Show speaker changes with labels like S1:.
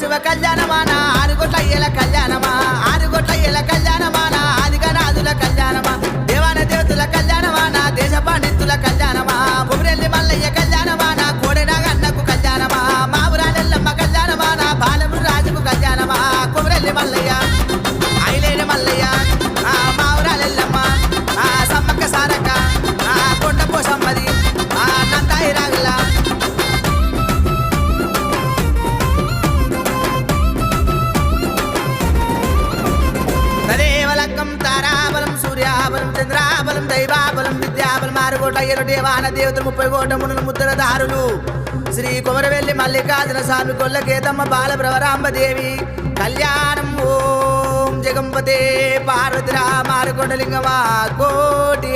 S1: శివ కళ్యాణమాన ఆరుగొట్ల ఏల కళ్యాణమా ఆరుగొట్ల ఏల కళ్యాణమాన ఆదిగనాదుల కళ్యాణమా దేవాన దేవతల కళ్యాణమాన దేశ పండితుల కళ్యాణమా బొమ్మిరెల్లి మల్లయ్య కళ్యాణమాన కోడెనాగన్నకు కళ్యాణమా మావురాలెల్లమ్మ కళ్యాణమాన బాలము రాజుకు కళ్యాణమా కొమరెల్లి మల్లయ్య ఐలేని మల్లయ్య మావురాలెల్లమ్మ సమ్మక్క సారక్క కొండ పోసమ్మది నందాయి రాగుల తారాబలం సూర్యాబలం చంద్రాబలం దైవాబలం విద్యాబలం ఆరుగోట ఎరుడేవాన దేవతలు 30 కోట మునుల ముద్రదారులు శ్రీ కొమరవెల్లి మల్లికార్జున స్వామి కొల్లకేతమ్మ బాలభ్రవరాంబదేవి కళ్యాణం ఓం జగంపతే పార్వతి రామారుకొండలింగమా కోటి